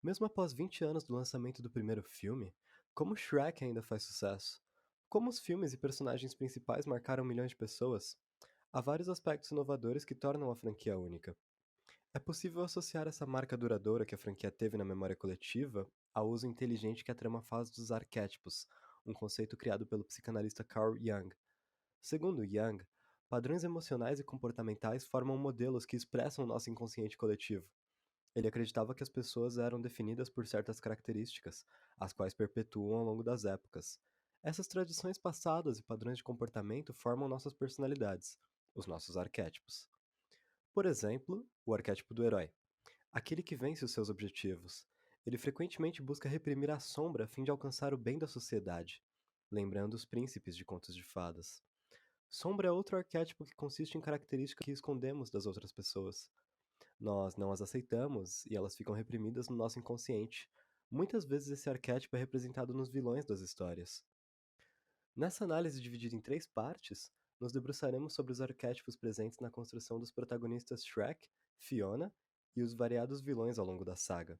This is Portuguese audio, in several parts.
Mesmo após 20 anos do lançamento do primeiro filme, como Shrek ainda faz sucesso? Como os filmes e personagens principais marcaram milhões de pessoas? Há vários aspectos inovadores que tornam a franquia única. É possível associar essa marca duradoura que a franquia teve na memória coletiva ao uso inteligente que a trama faz dos arquétipos, um conceito criado pelo psicanalista Carl Jung. Segundo Jung, padrões emocionais e comportamentais formam modelos que expressam o nosso inconsciente coletivo. Ele acreditava que as pessoas eram definidas por certas características, as quais perpetuam ao longo das épocas. Essas tradições passadas e padrões de comportamento formam nossas personalidades, os nossos arquétipos. Por exemplo, o arquétipo do herói, aquele que vence os seus objetivos. Ele frequentemente busca reprimir a sombra a fim de alcançar o bem da sociedade, lembrando os príncipes de contos de fadas. Sombra é outro arquétipo que consiste em características que escondemos das outras pessoas. Nós não as aceitamos e elas ficam reprimidas no nosso inconsciente. Muitas vezes esse arquétipo é representado nos vilões das histórias. Nessa análise dividida em três partes, nos debruçaremos sobre os arquétipos presentes na construção dos protagonistas Shrek, Fiona e os variados vilões ao longo da saga.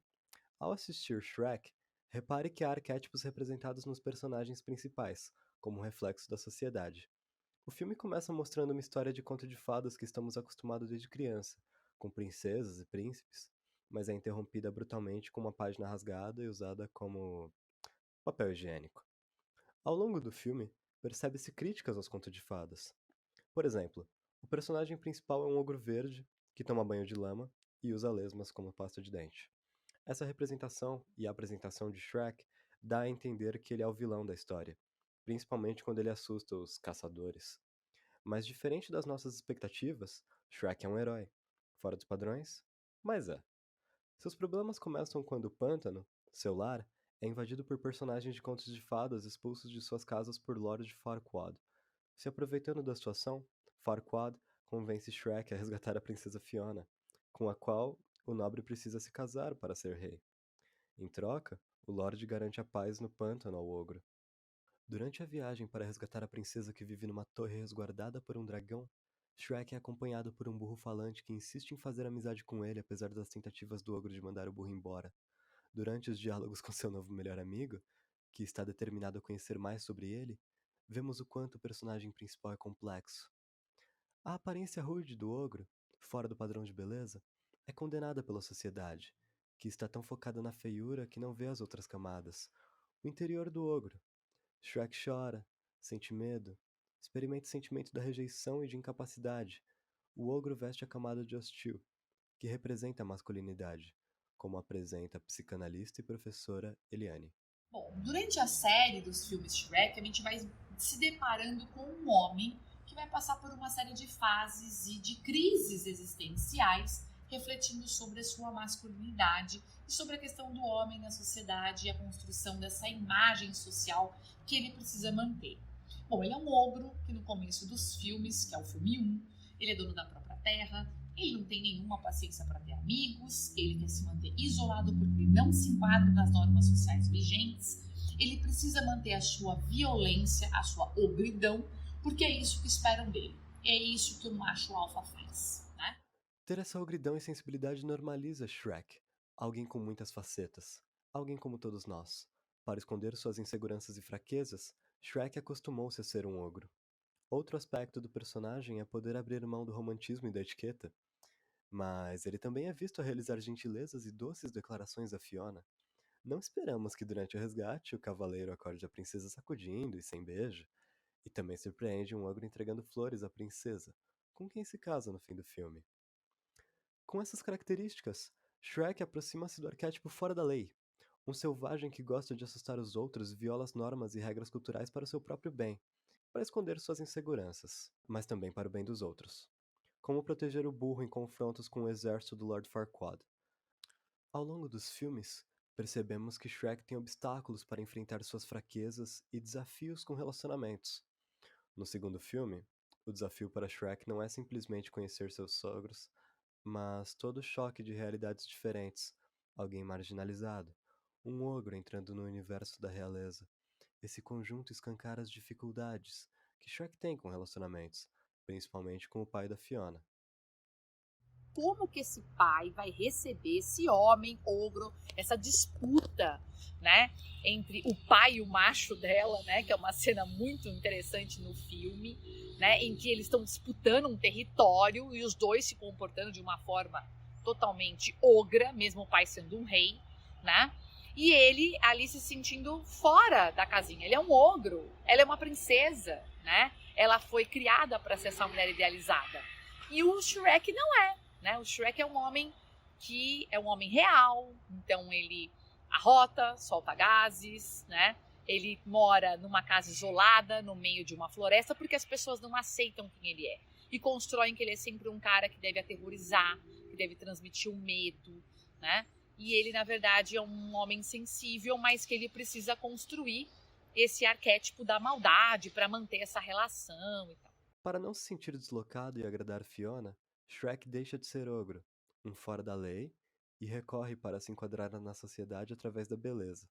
Ao assistir Shrek, repare que há arquétipos representados nos personagens principais, como um reflexo da sociedade. O filme começa mostrando uma história de conto de fadas que estamos acostumados desde criança, com princesas e príncipes, mas é interrompida brutalmente com uma página rasgada e usada como papel higiênico. Ao longo do filme, percebe-se críticas aos contos de fadas. Por exemplo, o personagem principal é um ogro verde que toma banho de lama e usa lesmas como pasta de dente. Essa representação e a apresentação de Shrek dá a entender que ele é o vilão da história, principalmente quando ele assusta os caçadores. Mas diferente das nossas expectativas, Shrek é um herói. Fora dos padrões? Mas é. Seus problemas começam quando o pântano, seu lar, é invadido por personagens de contos de fadas expulsos de suas casas por Lord Farquaad. Se aproveitando da situação, Farquaad convence Shrek a resgatar a princesa Fiona, com a qual o nobre precisa se casar para ser rei. Em troca, o Lorde garante a paz no pântano ao ogro. Durante a viagem para resgatar a princesa que vive numa torre resguardada por um dragão, Shrek é acompanhado por um burro falante que insiste em fazer amizade com ele apesar das tentativas do ogro de mandar o burro embora. Durante os diálogos com seu novo melhor amigo, que está determinado a conhecer mais sobre ele, vemos o quanto o personagem principal é complexo. A aparência rude do ogro, fora do padrão de beleza, é condenada pela sociedade, que está tão focada na feiura que não vê as outras camadas. O interior do ogro, Shrek chora, sente medo, experimenta o sentimento da rejeição e de incapacidade. O ogro veste a camada de hostil, que representa a masculinidade, como apresenta a psicanalista e professora Eliane. Bom, durante a série dos filmes Shrek, a gente vai se deparando com um homem que vai passar por uma série de fases e de crises existenciais, refletindo sobre a sua masculinidade e sobre a questão do homem na sociedade e a construção dessa imagem social que ele precisa manter. Bom, ele é um ogro que no começo dos filmes, que é o filme um, ele é dono da própria terra, ele não tem nenhuma paciência para ter amigos, ele quer se manter isolado porque ele não se enquadra nas normas sociais vigentes, ele precisa manter a sua violência, a sua ogridão, porque é isso que esperam dele. É isso que o macho alfa faz, né? Ter essa ogridão e sensibilidade normaliza Shrek, alguém com muitas facetas, alguém como todos nós. Para esconder suas inseguranças e fraquezas, Shrek acostumou-se a ser um ogro. Outro aspecto do personagem é poder abrir mão do romantismo e da etiqueta, mas ele também é visto a realizar gentilezas e doces declarações a Fiona. Não esperamos que durante o resgate o cavaleiro acorde a princesa sacudindo e sem beijo, e também surpreende um ogro entregando flores à princesa, com quem se casa no fim do filme. Com essas características, Shrek aproxima-se do arquétipo fora da lei, um selvagem que gosta de assustar os outros e viola as normas e regras culturais para o seu próprio bem, para esconder suas inseguranças, mas também para o bem dos outros. Como proteger o burro em confrontos com o exército do Lord Farquaad. Ao longo dos filmes, percebemos que Shrek tem obstáculos para enfrentar suas fraquezas e desafios com relacionamentos. No segundo filme, o desafio para Shrek não é simplesmente conhecer seus sogros, mas todo o choque de realidades diferentes, alguém marginalizado, um ogro entrando no universo da realeza. Esse conjunto escancara as dificuldades que Shrek tem com relacionamentos, principalmente com o pai da Fiona. como que esse pai vai receber esse homem ogro, essa disputa, né, entre o pai e o macho dela, né, que é uma cena muito interessante no filme, né, em que eles estão disputando um território e os dois se comportando de uma forma totalmente ogra, mesmo o pai sendo um rei, né? E ele ali se sentindo fora da casinha. Ele é um ogro, ela é uma princesa, né? Ela foi criada para ser essa mulher idealizada. E o Shrek não é, né? O Shrek é um homem que é um homem real, então ele arrota, solta gases, né? Ele mora numa casa isolada, no meio de uma floresta, porque as pessoas não aceitam quem ele é. E constroem que ele é sempre um cara que deve aterrorizar, que deve transmitir o medo, né? E ele, na verdade, é um homem sensível, mas que ele precisa construir esse arquétipo da maldade para manter essa relação e tal. Para não se sentir deslocado e agradar Fiona, Shrek deixa de ser ogro, um fora da lei, e recorre para se enquadrar na sociedade através da beleza.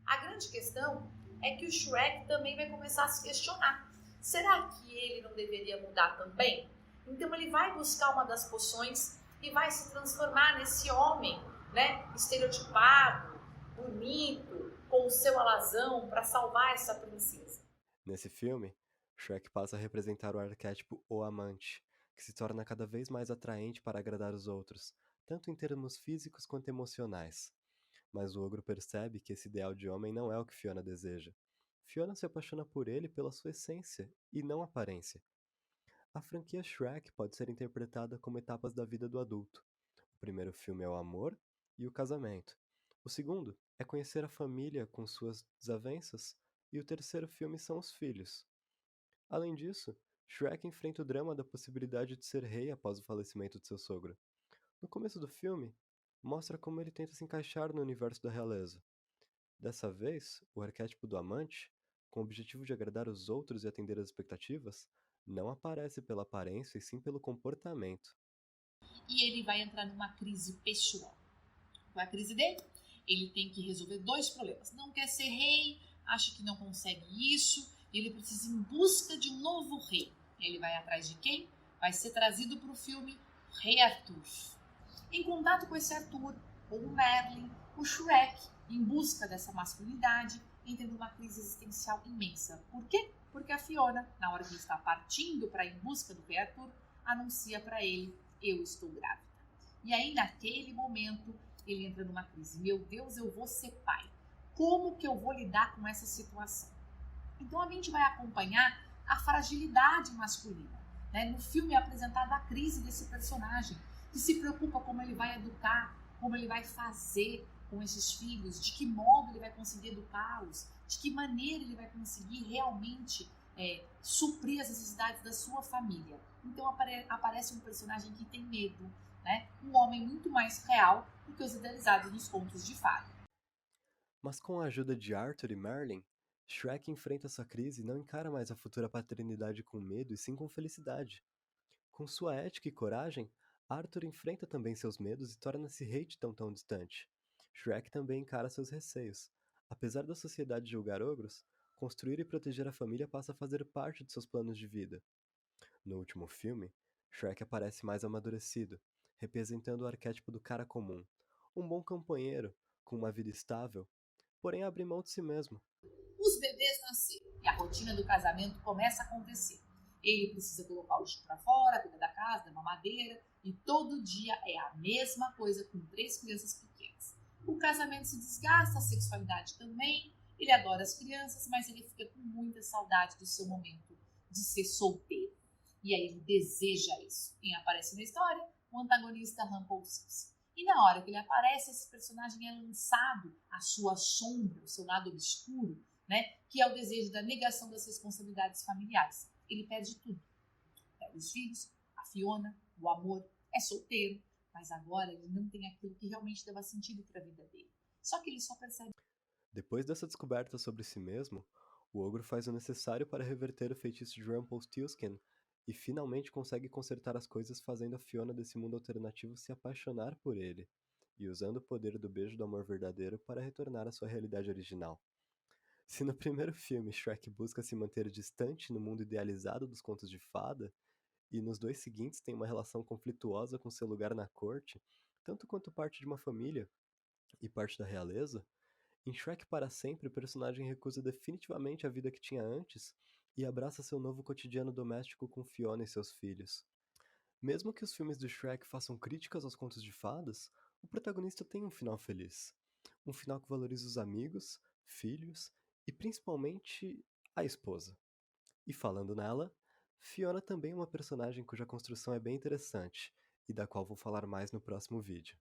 A grande questão é que o Shrek também vai começar a se questionar. Será que ele não deveria mudar também? Então ele vai buscar uma das poções e vai se transformar nesse homem, né, estereotipado, bonito, com o seu alazão para salvar essa princesa. Nesse filme, Shrek passa a representar o arquétipo O Amante, que se torna cada vez mais atraente para agradar os outros, tanto em termos físicos quanto emocionais. Mas o ogro percebe que esse ideal de homem não é o que Fiona deseja. Fiona se apaixona por ele pela sua essência e não aparência. A franquia Shrek pode ser interpretada como etapas da vida do adulto. O primeiro filme é o amor e o casamento. O segundo é conhecer a família com suas desavenças. E o terceiro filme são os filhos. Além disso, Shrek enfrenta o drama da possibilidade de ser rei após o falecimento de seu sogro. No começo do filme, mostra como ele tenta se encaixar no universo da realeza. Dessa vez, o arquétipo do amante, com o objetivo de agradar os outros e atender às expectativas, não aparece pela aparência e sim pelo comportamento. E ele vai entrar numa crise pessoal. Qual é a crise dele? Ele tem que resolver dois problemas. Não quer ser rei, acha que não consegue isso, ele precisa ir em busca de um novo rei. Ele vai atrás de quem? Vai ser trazido para o filme Rei Arthur. Em contato com esse Arthur, ou o Merlin, o Shrek, em busca dessa masculinidade, entra numa crise existencial imensa. Por quê? Porque a Fiona, na hora que ele está partindo para ir em busca do Rei Arthur, anuncia para ele: eu estou grávida. E aí, naquele momento, ele entra numa crise. Meu Deus, eu vou ser pai. Como que eu vou lidar com essa situação? Então a gente vai acompanhar a fragilidade masculina. Né? No filme é apresentada a crise desse personagem, que se preocupa como ele vai educar, como ele vai fazer com esses filhos, de que modo ele vai conseguir educá-los, de que maneira ele vai conseguir realmente suprir as necessidades da sua família. Então aparece um personagem que tem medo, né? Um homem muito mais real do que os idealizados nos contos de fada. Mas com a ajuda de Arthur e Merlin, Shrek enfrenta sua crise e não encara mais a futura paternidade com medo e sim com felicidade. Com sua ética e coragem, Arthur enfrenta também seus medos e torna-se rei de tão distante. Shrek também encara seus receios. Apesar da sociedade julgar ogros, construir e proteger a família passa a fazer parte de seus planos de vida. No último filme, Shrek aparece mais amadurecido, representando o arquétipo do cara comum, um bom companheiro, com uma vida estável, porém abre mão de si mesmo. Os bebês nasceram e a rotina do casamento começa a acontecer. Ele precisa colocar o lixo para fora, cuidar da casa, da mamadeira, e todo dia é a mesma coisa com 3 crianças pequenas. O casamento se desgasta, a sexualidade também. Ele adora as crianças, mas ele fica com muita saudade do seu momento de ser solteiro. E aí ele deseja isso. Quem aparece na história? O antagonista Rumpelstiltskin. E na hora que ele aparece, esse personagem é lançado à sua sombra, ao seu lado obscuro, né? Que é o desejo da negação das responsabilidades familiares. Ele perde tudo. Perde os filhos, a Fiona, o amor, é solteiro, mas agora ele não tem aquilo que realmente dava sentido para a vida dele. Só que ele só percebe. Depois dessa descoberta sobre si mesmo, o ogro faz o necessário para reverter o feitiço de Rumpelstiltskin e finalmente consegue consertar as coisas fazendo a Fiona desse mundo alternativo se apaixonar por ele, e usando o poder do beijo do amor verdadeiro para retornar à sua realidade original. Se no primeiro filme Shrek busca se manter distante no mundo idealizado dos contos de fada, e nos dois seguintes tem uma relação conflituosa com seu lugar na corte, tanto quanto parte de uma família e parte da realeza. Em Shrek para Sempre, o personagem recusa definitivamente a vida que tinha antes e abraça seu novo cotidiano doméstico com Fiona e seus filhos. Mesmo que os filmes do Shrek façam críticas aos contos de fadas, o protagonista tem um final feliz. Um final que valoriza os amigos, filhos e principalmente a esposa. E falando nela, Fiona também é uma personagem cuja construção é bem interessante e da qual vou falar mais no próximo vídeo.